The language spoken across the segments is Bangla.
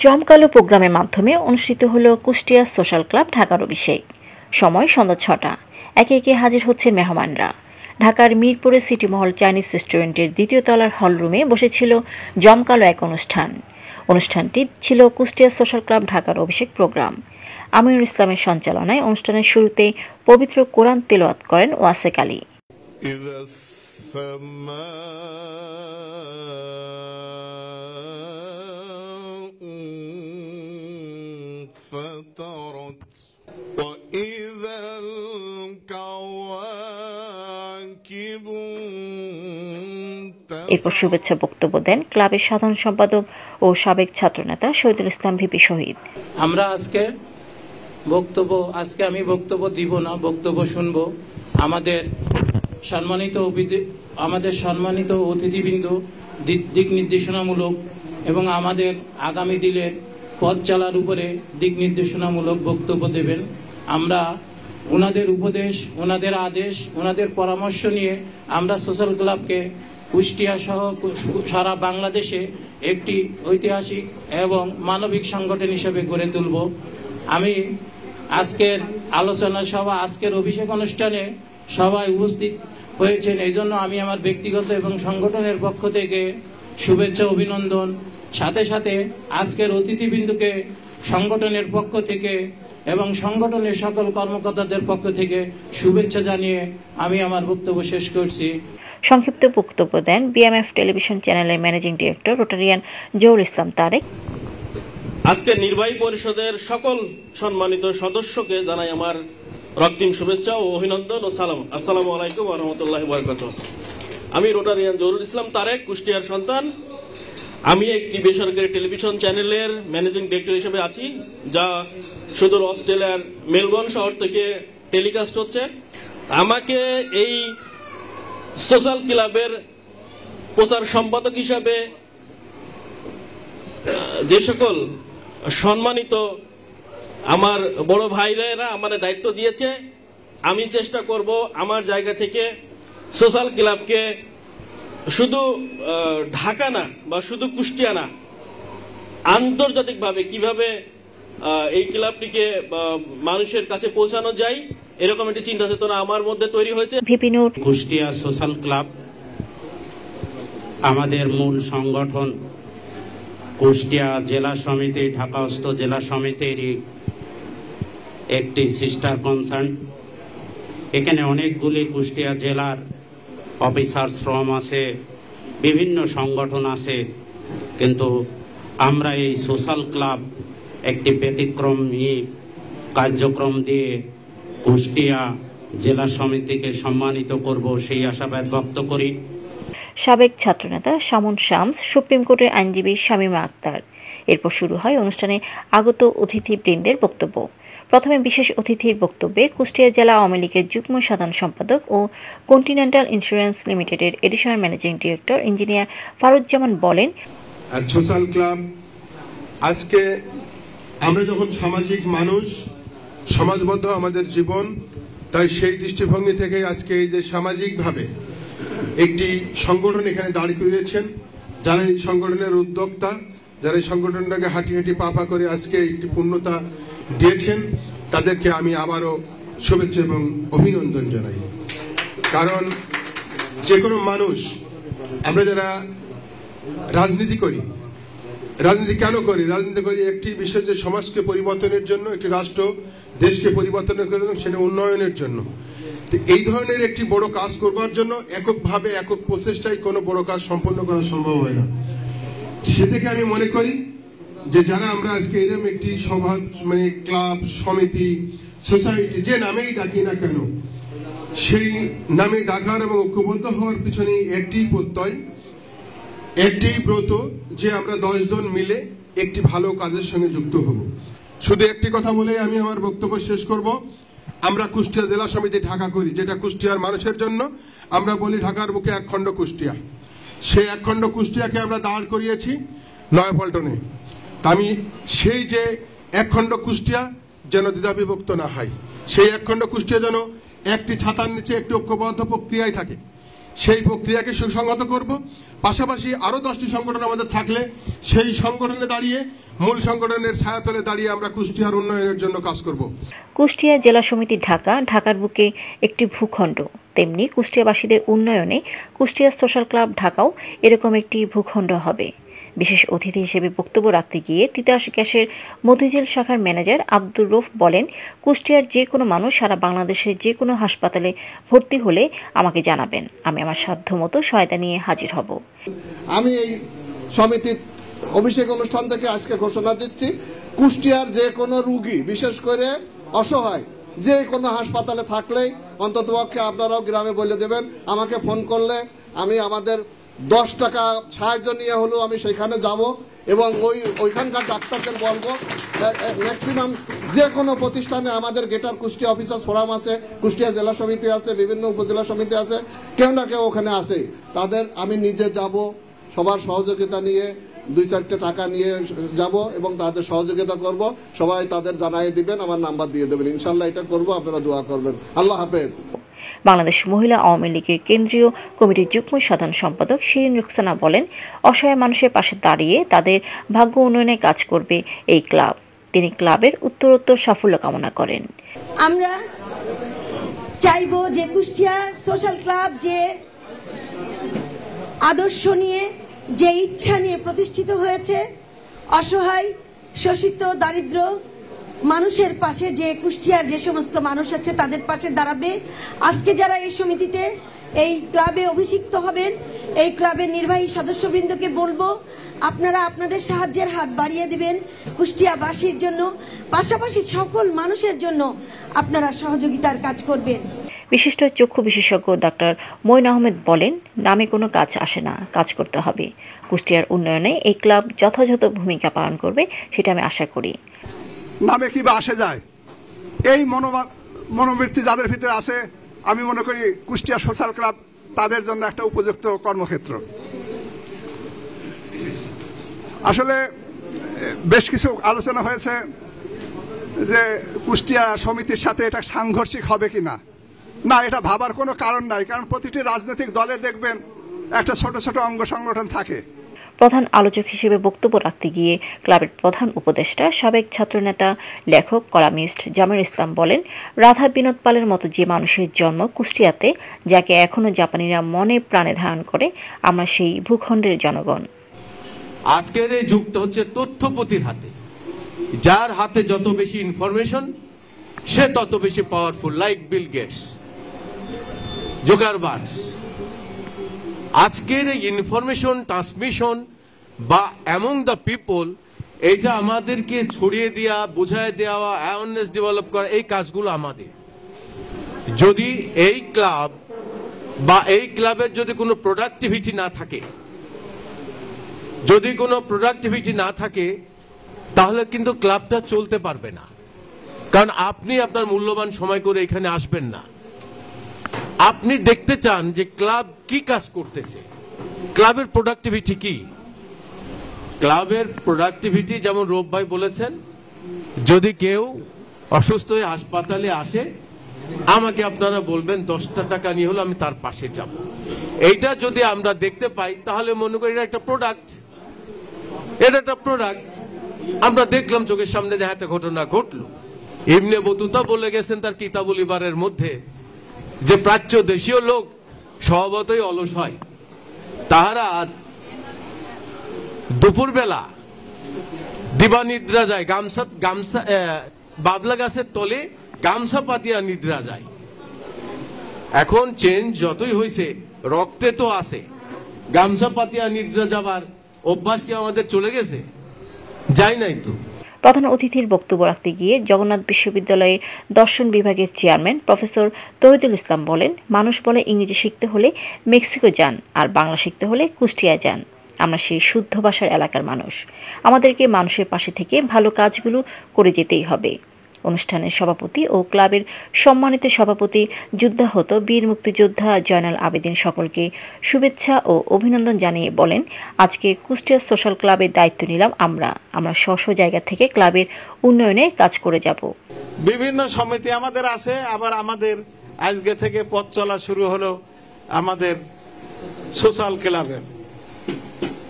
জমকালো প্রোগ্রামের মাধ্যমে অনুষ্ঠিত হলো কুষ্টিয়া সোশ্যাল ক্লাব ঢাকার অভিষেক। সময় সন্ধ্যা ৬টা। একে একে হাজির হচ্ছেন মেহমানরা। ঢাকার মিরপুরের সিটি মহল চাইনিজ রেস্টুরেন্টের ২য় তলার হলরুমে বসেছিল জমকালো এক অনুষ্ঠানটি ছিল কুষ্টিয়া সোশ্যাল ক্লাব ঢাকার অভিষেক প্রোগ্রাম। আমিনুল ইসলামের সঞ্চালনায় অনুষ্ঠানের শুরুতে পবিত্র কোরআন তেলাওয়াত করেন ওয়াসেক আলী। এরপর শুভেচ্ছা বক্তব্য দেন ক্লাবের সাধারণ সম্পাদক ও সাবেক ছাত্রনেতা শহীদুল ইসলাম ভিপি শহীদ। আমি বক্তব্য দিব না, বক্তব্য শুনবো। আমাদের সম্মানিত অতিথিবৃন্দ দিক নির্দেশনামূলক এবং আমাদের আগামী দিনের পথ চলার উপরে দিক নির্দেশনামূলক বক্তব্য দেবেন। আমরা ওনাদের উপদেশ, ওনাদের আদেশ, ওনাদের পরামর্শ নিয়ে আমরা সোশ্যাল ক্লাবকে কুষ্টিয়া সহ সারা বাংলাদেশে একটি ঐতিহাসিক এবং মানবিক সংগঠন হিসেবে গড়ে তুলব। আমি আজকের আলোচনা সভা, আজকের অভিষেক অনুষ্ঠানে সবাই উপস্থিত হয়েছেন, এই জন্য আমি আমার ব্যক্তিগত এবং সংগঠনের পক্ষ থেকে শুভেচ্ছা অভিনন্দন, সাথে সাথে আজকের অতিথিবৃন্দকে সংগঠনের পক্ষ থেকে এবং সংগঠনের সকল কর্মকর্তাদের পক্ষ থেকে শুভেচ্ছা জানিয়ে আমি আমার বক্তব্য শেষ করছি। সংক্ষিপ্ত বক্তব্য দেন বিএমএফ টেলিভিশন চ্যানেলের managing director Rotarian Zahurul Islam Tarique. আজকে নির্বাহী পরিষদের সকল সম্মানিত সদস্যকে জানাই আমার রক্তিম শুভেচ্ছা ও অভিনন্দন ও সালাম। আসসালামু আলাইকুম ওয়া রাহমাতুল্লাহি ওয়া বারাকাতুহু। আমি রোটারিয়ান জহুরুল ইসলাম তারেক, কুষ্টিয়ার সন্তান। আমি একটি বেসরকারি টেলিভিশন চ্যানেলের ম্যানেজিং ডিরেক্টর হিসেবে আছি, যা সুদূর অস্ট্রেলিয়ার মেলবোর্ন শহর থেকে টেলিকাস্ট হচ্ছে। আমাকে এই সোশ্যাল ক্লাবের প্রচার সম্পাদক হিসাবে যে সকল সম্মানিত আমার বড় ভাইরা আমার দায়িত্ব দিয়েছে, আমি চেষ্টা করব আমার জায়গা থেকে সোশ্যাল ক্লাবকে শুধু ঢাকা না বা শুধু কুষ্টিয়া না, আন্তর্জাতিকভাবে কিভাবে এই ক্লাবটিকে মানুষের কাছে পৌঁছানো যায়, এরকম একটি চিন্তা চেতনা আমার মধ্যে তৈরি হয়েছে। কুষ্টিয়া সোশ্যাল ক্লাব আমাদের মূল সংগঠন। কুষ্টিয়া জেলা সমিতি, ঢাকাস্থ জেলা সমিতির একটি সিস্টার কনসার্ন। এখানে অনেকগুলি কুষ্টিয়া জেলার অফিসার্স ফ্রম আছে, বিভিন্ন সংগঠন আছে, কিন্তু আমরা এই সোশ্যাল ক্লাব একটি ব্যতিক্রমী কার্যক্রম দিয়ে কুষ্টিয়া জেলা সমিতিকে সম্মানিত করব, সেই আশাবাদ ব্যক্ত করি। সাবেক ছাত্রনেতা শামুন শামস, সুপ্রিম কোর্টের আইনজীবী শামীমা আক্তার। এরপর শুরু হয় অনুষ্ঠানে আগত অতিথিবৃন্দের বক্তব্য। প্রথমে বিশেষ অতিথির বক্তব্যে কুষ্টিয়া জেলা আওয়ামী লীগের যুগ্ম সাধারণ সম্পাদক ও কন্টিনেন্টাল ইন্স্যুরেন্স লিমিটেডের এডিশনাল ম্যানেজিং ডিরেক্টর ইঞ্জিনিয়ার ফারুজ্জামান বলেন, সোশ্যাল ক্লাব আজকে আমরা যখন সামাজিক মানুষ, সমাজবদ্ধ আমাদের জীবন, তাই সেই দৃষ্টিভঙ্গি থেকে আজকে এই যে সামাজিকভাবে একটি সংগঠন এখানে দাঁড় করিয়েছেন, যারা এই সংগঠনের উদ্যোক্তা, যারা এই সংগঠনটাকে হাঁটি হাঁটি পা করে আজকে একটি পূর্ণতা দিয়েছেন, তাদেরকে আমি আবারও শুভেচ্ছা এবং অভিনন্দন জানাই। কারণ যে কোনো মানুষ, আমরা যারা রাজনীতি করি, রাজনীতি কেন করি? রাজনীতি করি একটি বিশেষ যে সমাজকে পরিবর্তনের জন্য, একটি রাষ্ট্র দেশকে পরিবর্তনের জন্য, সেটা উন্নয়নের জন্য। এই ধরনের একটি বড় কাজ করবার জন্য এককভাবে, একক প্রচেষ্টায় কোনো বড় কাজ সম্পন্ন করা সম্ভব হয় না। সে থেকে আমি মনে করি যে যারা আমরা আজকে এরকম একটি সভা, মানে ক্লাব, সমিতি, সোসাইটি, যে নামেই ডাকি না কেন, সেই নামে ডাকার এবং ঐক্যবদ্ধ হওয়ার পিছনে একটি প্রত্যয়, একটি ব্রত, যে আমরা 10 জন মিলে একটি ভালো কাজের সঙ্গে যুক্ত হব। শুধু একটি কথা বলে আমি আমার বক্তব্য শেষ করব। আমরা কুষ্টিয়া জেলা সমিতি ঢাকা করি, যেটা কুষ্টিয়ার মানুষের জন্য। আমরা বলি ঢাকার বুকে একখণ্ড কুষ্টিয়া। সেই একখণ্ড কুষ্টিয়াকে আমরা দাঁড় করিয়েছি নয়াপল্টনে। আমি সেই যে একখণ্ড কুষ্টিয়া যেন দ্বিধাবিভক্ত না হয়, সেই একখণ্ড কুষ্টিয়া যেন একটি ছাতার নিচে একটি ঐক্যবদ্ধ প্রক্রিয়ায় থাকে, সেই প্রক্রিয়াকে সুসংহত করব। পাশাপাশি আরও 10টি সংগঠন আমাদের থাকলে সেই সংগঠনে দাঁড়িয়ে, মূল সংগঠনের ছায়াতলে দাঁড়িয়ে আমরা কুষ্টিয়ার উন্নয়নের জন্য কাজ করব। কুষ্টিয়া জেলা সমিতি ঢাকা, ঢাকার বুকে একটি ভূখণ্ড, তেমনি কুষ্টিয়াবাসীদের উন্নয়নে কুষ্টিয়া সোশ্যাল ক্লাব ঢাকাও এরকম একটি ভূখণ্ড হবে। বিশেষ অতিথি হিসেবে বক্তব্য রাখতে গিয়ে তিতাস গ্যাসের মতিঝিল শাখার ম্যানেজার আব্দুর রউফ বলেন, কুষ্টিয়ার যে কোনো মানুষ সারা বাংলাদেশের যে কোনো হাসপাতালে ভর্তি হলে আমাকে জানাবেন, আমি আমার সাধ্যমতো সহায়তা নিয়ে হাজির হব। আমি এই সমিতির অভিষেক অনুষ্ঠান থেকে আজকে ঘোষণা দিচ্ছি, কুষ্টিয়ার যে কোনো রোগী, বিশেষ করে অসহায়, যে কোনো হাসপাতালে থাকলেই অন্ততপক্ষে আপনারাও গ্রামে বলে দেবেন, আমাকে ফোন করলে আমি আমাদের 10 টাকা সাহায্য নিয়ে হলেও আমি সেখানে যাব এবং ওইখানকার ডাক্তারদের বলবো, ম্যাক্সিমাম যে কোনো প্রতিষ্ঠানে আমাদের গেটার কুষ্টিয়া অফিসার্স ফোরাম আছে, কুষ্টিয়া জেলা সমিতি আছে, বিভিন্ন উপজেলা সমিতি আছে, কেউ না কেউ ওখানে আছে, তাদের আমি নিজে যাব, সবার সহযোগিতা নিয়ে 2-4টা টাকা নিয়ে যাব এবং তাদের সহযোগিতা করব। সবাই তাদের জানাই দিবেন, আমার নাম্বার দিয়ে দেবেন, ইনশাল্লাহ এটা করব, আপনারা দোয়া করবেন। আল্লাহ হাফেজ। বাংলাদেশ মহিলা আওয়ামী লীগের কেন্দ্রীয় কমিটির যুগ্ম সাধারণ সম্পাদক শিরিন রুকসানা বলেন, অসহায় মানুষের পাশে দাঁড়িয়ে তাদের ভাগ্য উন্নয়নে কাজ করবে এই ক্লাব। তিনি ক্লাবের উত্তরোত্তর সাফল্য কামনা করেন। আমরা চাইব যে কুষ্টিয়া সোশ্যাল ক্লাব যে আদর্শ নিয়ে, যে ইচ্ছা নিয়ে প্রতিষ্ঠিত হয়েছে, অসহায় শোষিত দারিদ্র মানুষের পাশে, যে কুষ্টিয়ার যে সমস্ত মানুষ আছে তাদের পাশে দাঁড়াবে। আজকে যারা এই সমিতিতে, এই ক্লাবে অভিষিক্ত হবেন, এই ক্লাবের নির্বাহী সদস্যবৃন্দকে বলবো, আপনারা আপনাদের সাহায্যের হাত বাড়িয়ে দিবেন কুষ্টিয়াবাসীর জন্য, পাশাপাশি সকল মানুষের জন্য আপনারা সহযোগিতার কাজ করবেন। বিশিষ্ট চক্ষু বিশেষজ্ঞ ডাক্তার মঈন আহমেদ বলেন, নামে কোনো কাজ আসে না, কাজ করতে হবে। কুষ্টিয়ার উন্নয়নে এই ক্লাব যথাযথ ভূমিকা পালন করবে, সেটা আমি আশা করি। নামে কি বা আসে যায়, এই মনোবৃত্তি যাদের ভিতরে আছে, আমি মনে করি কুষ্টিয়া সোশ্যাল ক্লাব তাদের জন্য একটা উপযুক্ত কর্মক্ষেত্র। আসলে বেশ কিছু আলোচনা হয়েছে যে কুষ্টিয়া সমিতির সাথে এটা সাংঘর্ষিক হবে কিনা। না, এটা ভাবার কোনো কারণ নাই, কারণ প্রতিটি রাজনৈতিক দলে দেখবেন একটা ছোট ছোট অঙ্গ সংগঠন থাকে। প্রধান আলোচক হিসেবে বক্তব্য রাখতে গিয়ে ক্লাবের প্রধান উপদেষ্টা, সাবেক ছাত্রনেতা, লেখক, কলামিস্ট জামির ইসলাম বলেন, রাধা বিনোদ পালের মতো যে মানুষের জন্ম কুষ্টিয়াতে, যাকে এখনো জাপানিরা মনে প্রাণে ধারণ করে, আমরা সেই ভূখণ্ডের জনগণ। আজকের এই যুগটা হচ্ছে তথ্যপতির হাতে, যার হাতে যত বেশি ইনফরমেশন সে তত বেশি পাওয়ারফুল, লাইক বিল গেটস, জোকারবার্গস। আজকের এই ইনফরমেশন ট্রান্সমিশন বা অ্যামং দ্য পিপল, এটা আমাদেরকে ছড়িয়ে দেওয়া, বোঝায় দেওয়া, অ্যাওয়ারনেস ডেভেলপ করা, এই কাজগুলো আমাদের। যদি এই ক্লাব বা এই ক্লাবের যদি কোনো প্রোডাক্টিভিটি না থাকে, তাহলে কিন্তু ক্লাবটা চলতে পারবে না। কারণ আপনি আপনার মূল্যবান সময় করে এখানে আসবেন না, আপনি দেখতে চান যে ক্লাব কি কাজ করতেছে, ক্লাবের প্রোডাক্টিভিটি কি। ক্লাবের প্রোডাক্টিভিটি যেমন রূপ ভাই বলেছেন, যদি কেউ অসুস্থ হয়ে হাসপাতালে আসে, আমাকে আপনারা বলবেন 10টা টাকা নিয়ে হলো আমি তার পাশে যাব। এইটা যদি আমরা দেখতে পাই তাহলে মনে করি এটা একটা প্রোডাক্ট, আমরা দেখলাম চোখের সামনে যে একটা ঘটনা ঘটলো। ইবনে বতুতা বলে গেছেন তার কিতাবুল ইবারের মধ্যে যে প্রাচ্য দেশীয় লোক স্বভাবতই অলস হয়, তাহারা দুপুরবেলা দিবা নিদ্রা যায়, গামছা বাবলা গাছের তলে গামছা পাতিয়া নিদ্রা যায়। এখন চেঞ্জ যতই হয়েছে, রক্তে তো আছে, গামছা পাতিয়া নিদ্রা যাবার অভ্যাস কি আমাদের চলে গেছে? যাই নাই তো। প্রধান অতিথির বক্তব্য রাখতে গিয়ে জগন্নাথ বিশ্ববিদ্যালয়ের দর্শন বিভাগের চেয়ারম্যান প্রফেসর তৌহিদুল ইসলাম বলেন, মানুষ বলে ইংরেজি শিখতে হলে মেক্সিকো যান, আর বাংলা শিখতে হলে কুষ্টিয়া যান। আমরা সেই শুদ্ধ ভাষার এলাকার মানুষ, আমাদেরকে মানুষের পাশে থেকে ভালো কাজগুলো করে যেতেই হবে। অনুষ্ঠানের সভাপতি ও ক্লাবের সম্মানিত সভাপতি যুদ্ধাহত বীর মুক্তিযোদ্ধা জয়নাল আবেদিন সকলকে শুভেচ্ছা ও অভিনন্দন জানিয়ে বলেন, আজকে কুষ্টিয়া সোশ্যাল ক্লাবের দায়িত্ব নিলাম আমরা স্ব জায়গা থেকে ক্লাবের উন্নয়নে কাজ করে যাব। বিভিন্ন সমিতি আমাদের আছে, আবার আমাদের আজকে থেকে পথ চলা শুরু হলো আমাদের সোশ্যাল ক্লাবের।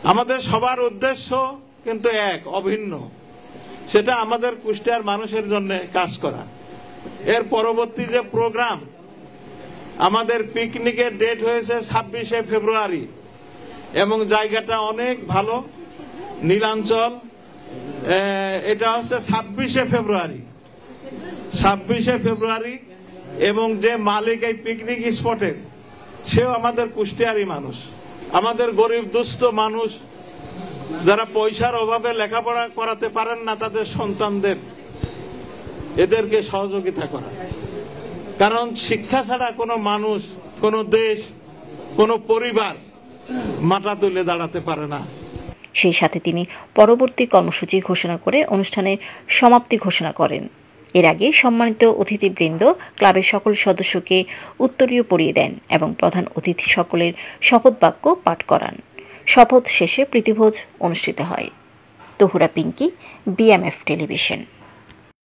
আমাদের সবার উদ্দেশ্য কিন্তু এক, অভিন্ন, সেটা আমাদের কুষ্টিয়ার মানুষের জন্য কাজ করা। এর পরবর্তী যে প্রোগ্রাম, আমাদের পিকনিকের ডেট হয়েছে 26শে ফেব্রুয়ারি এবং জায়গাটা অনেক ভালো, নীলাঞ্চল। এটা হচ্ছে 26শে ফেব্রুয়ারি এবং যে মালিক এই পিকনিক স্পটের সেও আমাদের কুষ্টিয়ারই মানুষ। আমাদের গরিব দুস্থ মানুষ যারা পয়সার অভাবে লেখাপড়া করাতে পারেন না তাদের সন্তানদের, এদেরকে সহযোগিতা করা। কারণ শিক্ষা ছাড়া কোনো মানুষ, কোনো দেশ, কোনো পরিবার মাথা তুলে দাঁড়াতে পারে না। সেই সাথে তিনি পরবর্তী কর্মসূচি ঘোষণা করে অনুষ্ঠানের সমাপ্তি ঘোষণা করেন। এর আগে সম্মানিত অতিথিবৃন্দ ক্লাবের সকল সদস্যকে উত্তরীয় পরিয়ে দেন এবং প্রধান অতিথি সকলের শপথ বাক্য পাঠ করান। শপথ শেষে প্রীতিভোজ অনুষ্ঠিত হয়। Tahura Pinky, BMF television.